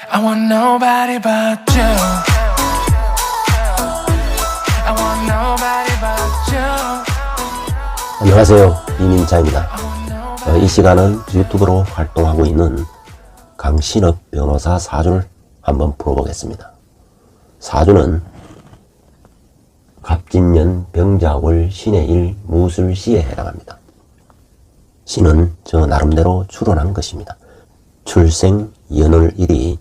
I want nobody but you. I want nobody but you. 안녕하세요, 이민자입니다. 이 시간은 유튜브로 활동하고 있는 강신업 변호사 사주를 한번 풀어보겠습니다. 사주는 갑진년 병자월 신의 일 무술시에 해당합니다. 신은 저 나름대로 추론한 것입니다. 출생 연월일이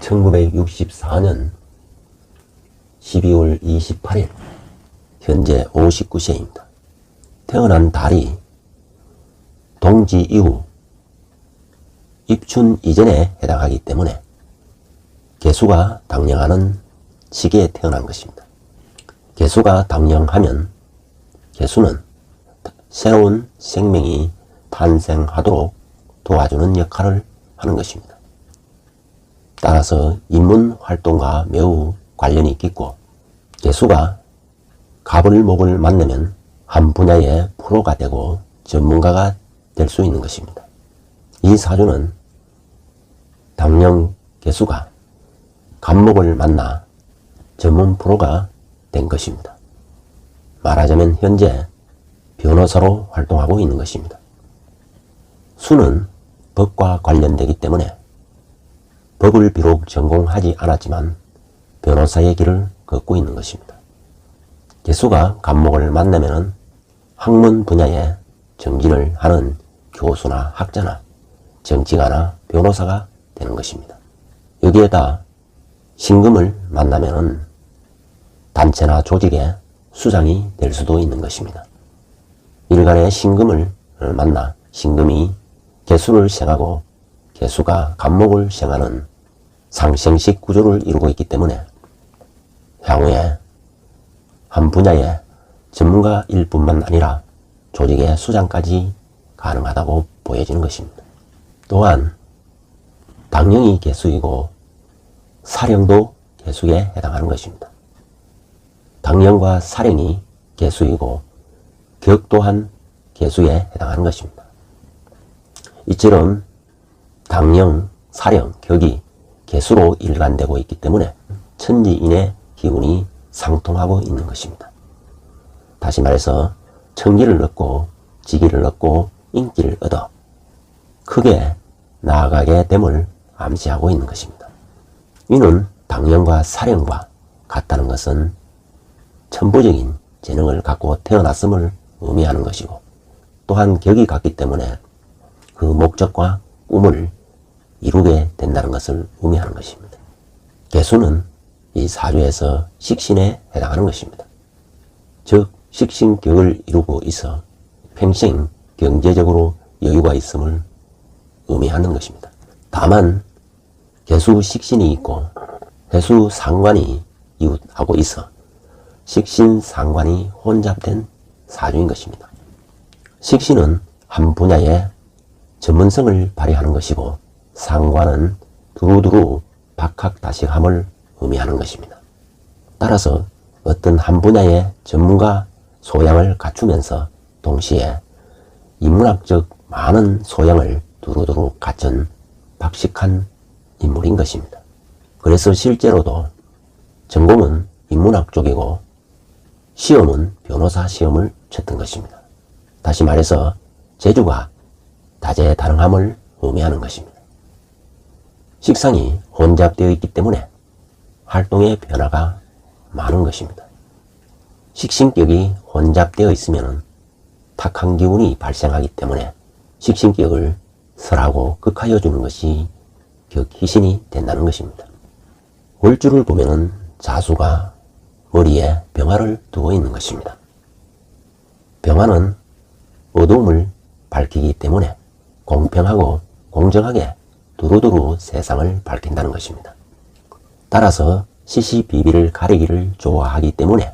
1964년 12월 28일, 현재 59세입니다. 태어난 달이 동지 이후 입춘 이전에 해당하기 때문에 개수가 당령하는 시기에 태어난 것입니다. 개수가 당령하면 개수는 새로운 생명이 탄생하도록 도와주는 역할을 하는 것입니다. 따라서 인문 활동과 매우 관련이 깊고, 개수가 갑을 목을 만나면 한 분야의 프로가 되고 전문가가 될 수 있는 것입니다. 이 사주는 당령 개수가 갑목을 만나 전문 프로가 된 것입니다. 말하자면 현재 변호사로 활동하고 있는 것입니다. 수는 법과 관련되기 때문에 법을 비록 전공하지 않았지만 변호사의 길을 걷고 있는 것입니다. 개수가 갑목을 만나면 학문 분야에 정진을 하는 교수나 학자나 정치가나 변호사가 되는 것입니다. 여기에다 신금을 만나면 단체나 조직의 수장이 될 수도 있는 것입니다. 일간의 신금을 만나 신금이 개수를 생하고 개수가 갑목을 생하는 상생식 구조를 이루고 있기 때문에 향후에 한 분야의 전문가일 뿐만 아니라 조직의 수장까지 가능하다고 보여지는 것입니다. 또한 당령이 개수이고 사령도 개수에 해당하는 것입니다. 당령과 사령이 개수이고 격 또한 개수에 해당하는 것입니다. 이처럼 당령, 사령, 격이 개수로 일관되고 있기 때문에 천지인의 기운이 상통하고 있는 것입니다. 다시 말해서 청기를 얻고 직위를 얻고 인기를 얻어 크게 나아가게 됨을 암시하고 있는 것입니다. 이는 당령과 사령과 같다는 것은 천부적인 재능을 갖고 태어났음을 의미하는 것이고, 또한 격이 같기 때문에 그 목적과 꿈을 이루게 된다는 것을 의미하는 것입니다. 개수는 이 사주에서 식신에 해당하는 것입니다. 즉 식신격을 이루고 있어 평생 경제적으로 여유가 있음을 의미하는 것입니다. 다만 개수 식신이 있고 해수 상관이 이웃하고 있어 식신 상관이 혼잡된 사주인 것입니다. 식신은 한 분야의 전문성을 발휘하는 것이고 상관은 두루두루 박학다식함을 의미하는 것입니다. 따라서 어떤 한 분야의 전문가 소양을 갖추면서 동시에 인문학적 많은 소양을 두루두루 갖춘 박식한 인물인 것입니다. 그래서 실제로도 전공은 인문학 쪽이고 시험은 변호사 시험을 쳤던 것입니다. 다시 말해서 재주가 다재다능함을 의미하는 것입니다. 식상이 혼잡되어 있기 때문에 활동의 변화가 많은 것입니다. 식신격이 혼잡되어 있으면 탁한 기운이 발생하기 때문에 식신격을 설하고 극하여 주는 것이 격희신이 된다는 것입니다. 월주를 보면 자수가 머리에 병화를 두고 있는 것입니다. 병화는 어두움을 밝히기 때문에 공평하고 공정하게 두루두루 세상을 밝힌다는 것입니다. 따라서 시시비비를 가리기를 좋아하기 때문에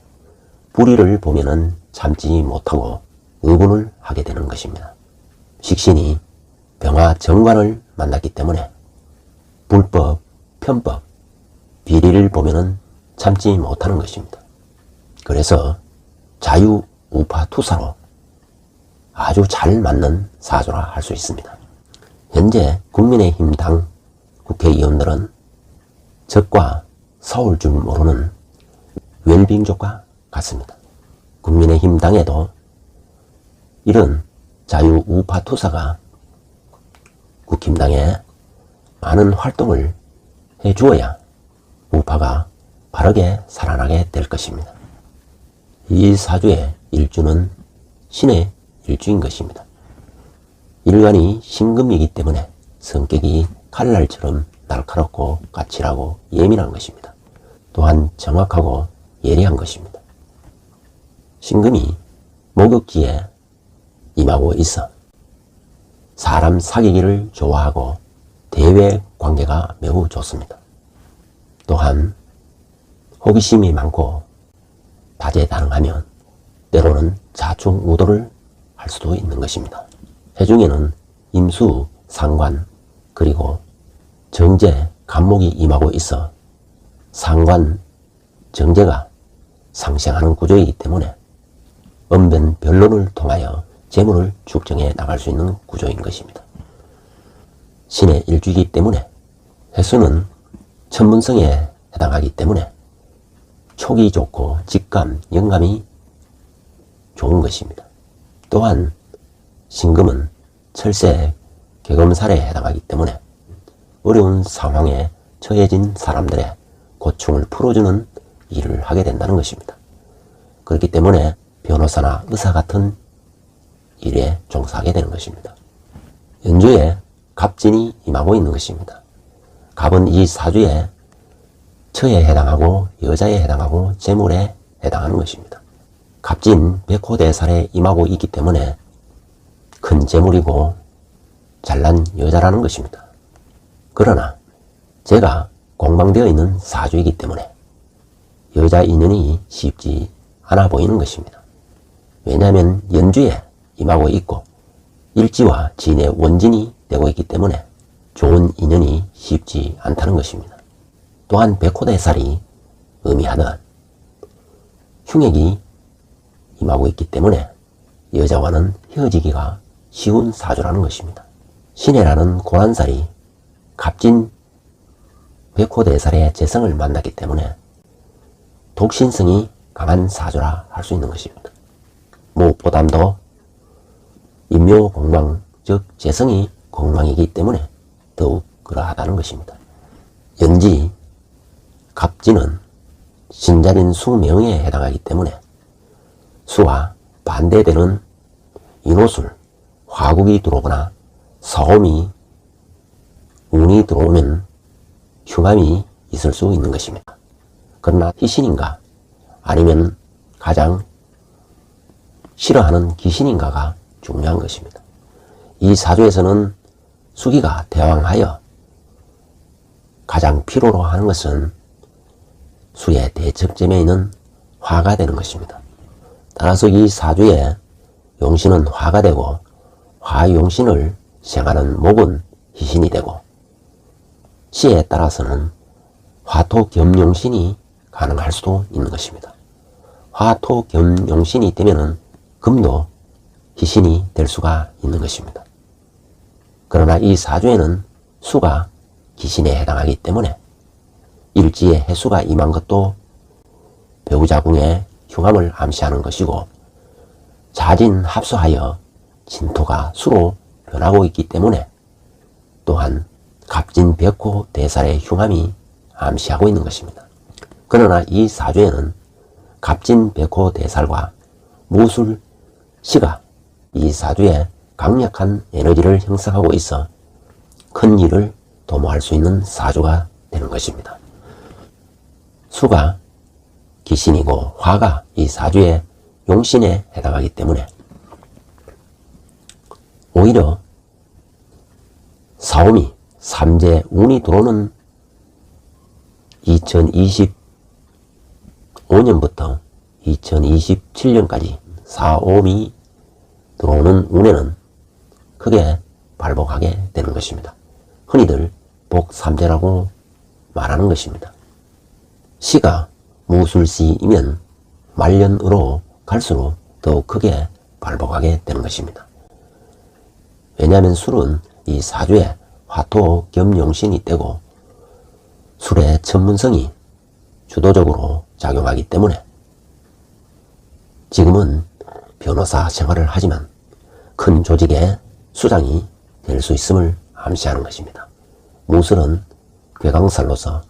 불의를 보면은 참지 못하고 의분을 하게 되는 것입니다. 식신이 병화 정관을 만났기 때문에 불법, 편법, 비리를 보면은 참지 못하는 것입니다. 그래서 자유우파투사로 아주 잘 맞는 사주라 할 수 있습니다. 현재 국민의힘 당 국회의원들은 적과 싸울 줄 모르는 웰빙족과 같습니다. 국민의힘 당에도 이런 자유우파 투사가 국힘당에 많은 활동을 해주어야 우파가 바르게 살아나게 될 것입니다. 이 사주의 일주는 신의 일주인 것입니다. 일간이 신금이기 때문에 성격이 칼날처럼 날카롭고 까칠하고 예민한 것입니다. 또한 정확하고 예리한 것입니다. 신금이 목욕지에 임하고 있어 사람 사귀기를 좋아하고 대외 관계가 매우 좋습니다. 또한 호기심이 많고 다재다능하면 때로는 좌충우돌을 할 수도 있는 것입니다. 해중에는 임수, 상관, 그리고 정제, 간목이 임하고 있어 상관, 정제가 상생하는 구조이기 때문에 언변 변론을 통하여 재물을 축정해 나갈 수 있는 구조인 것입니다. 신의 일주이기 때문에 해수는 천문성에 해당하기 때문에 촉이 좋고 직감, 영감이 좋은 것입니다. 또한 신금은 철새, 개검살에 해당하기 때문에 어려운 상황에 처해진 사람들의 고충을 풀어주는 일을 하게 된다는 것입니다. 그렇기 때문에 변호사나 의사 같은 일에 종사하게 되는 것입니다. 연주에 갑진이 임하고 있는 것입니다. 갑은 이 사주에 처에 해당하고 여자에 해당하고 재물에 해당하는 것입니다. 갑진 백호대살에 임하고 있기 때문에 큰 재물이고 잘난 여자라는 것입니다. 그러나 제가 공방되어 있는 사주이기 때문에 여자 인연이 쉽지 않아 보이는 것입니다. 왜냐하면 연주에 임하고 있고 일지와 진의 원진이 되고 있기 때문에 좋은 인연이 쉽지 않다는 것입니다. 또한 백호대살이 의미하는 흉액이 임하고 있기 때문에 여자와는 헤어지기가 쉬운 사주라는 것입니다. 신해라는 고난살이 갑진 백호대살의 재성을 만났기 때문에 독신성이 강한 사주라 할 수 있는 것입니다. 무엇보다도 인묘공망, 즉 재성이 공망이기 때문에 더욱 그러하다는 것입니다. 연지, 갑진은 신자린 수명에 해당하기 때문에 수와 반대되는 인호술, 화국이 들어오거나 사옴이 운이 들어오면 흉함이 있을 수 있는 것입니다. 그러나 희신인가 아니면 가장 싫어하는 귀신인가가 중요한 것입니다. 이 사주에서는 수기가 대왕하여 가장 필요로 하는 것은 수의 대척점에 있는 화가 되는 것입니다. 따라서 이 사주에 용신은 화가 되고 화용신을 생하는 목은 희신이 되고 시에 따라서는 화토 겸용신이 가능할 수도 있는 것입니다. 화토 겸용신이 되면은 금도 희신이 될 수가 있는 것입니다. 그러나 이 사주에는 수가 기신에 해당하기 때문에 일지에 해수가 임한 것도 배우자궁의 흉함을 암시하는 것이고 자진합수하여 진토가 수로 변하고 있기 때문에 또한 갑진 백호 대살의 흉함이 암시하고 있는 것입니다. 그러나 이 사주에는 갑진 백호 대살과 무술 시가 이 사주에 강력한 에너지를 형성하고 있어 큰 일을 도모할 수 있는 사주가 되는 것입니다. 수가 기신이고 화가 이 사주의 용신에 해당하기 때문에 오히려 사오미, 삼재, 운이 들어오는 2025년부터 2027년까지 사오미 들어오는 운에는 크게 발복하게 되는 것입니다. 흔히들 복삼재라고 말하는 것입니다. 시가 무술시이면 말년으로 갈수록 더욱 크게 발복하게 되는 것입니다. 왜냐하면 술은 이 사주에 화토 겸용신이 되고 전문성이 주도적으로 작용하기 때문에 지금은 변호사 생활을 하지만 큰 조직의 수장이 될 수 있음을 암시하는 것입니다. 무술은 괴강살로서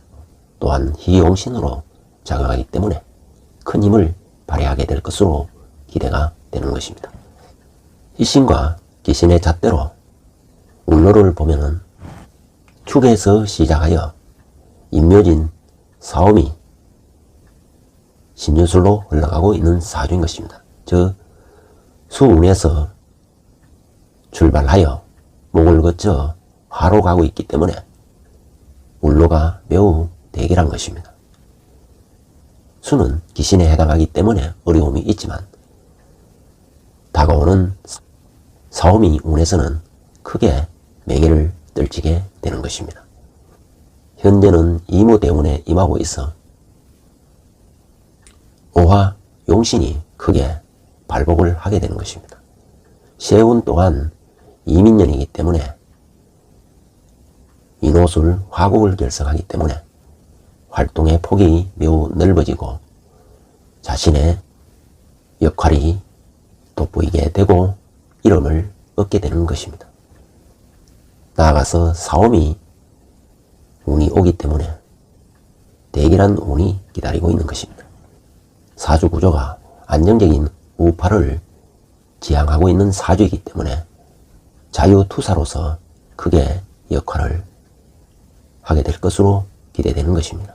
또한 희용신으로 작용하기 때문에 큰 힘을 발휘하게 될 것으로 기대가 되는 것입니다. 희신과 기신의 잣대로 울로를 보면은 축에서 시작하여 인묘진, 사오미, 신유술로 흘러가고 있는 사주인 것입니다. 즉 수운에서 출발하여 목을 거쳐 화로 가고 있기 때문에 울로가 매우 대결한 것입니다. 수는 기신에 해당하기 때문에 어려움이 있지만 다가오는 사오미 운에서는 크게 매개를 떨치게 되는 것입니다. 현재는 이무대운에 임하고 있어 오화 용신이 크게 발복을 하게 되는 것입니다. 세운 또한 이민년이기 때문에 인호술 화국을 결성하기 때문에 활동의 폭이 매우 넓어지고 자신의 역할이 돋보이게 되고 이름을 얻게 되는 것입니다. 나아가서 사오미 운이 오기 때문에 대결한 운이 기다리고 있는 것입니다. 사주 구조가 안정적인 우파를 지향하고 있는 사주이기 때문에 자유투사로서 크게 역할을 하게 될 것으로 기대되는 것입니다.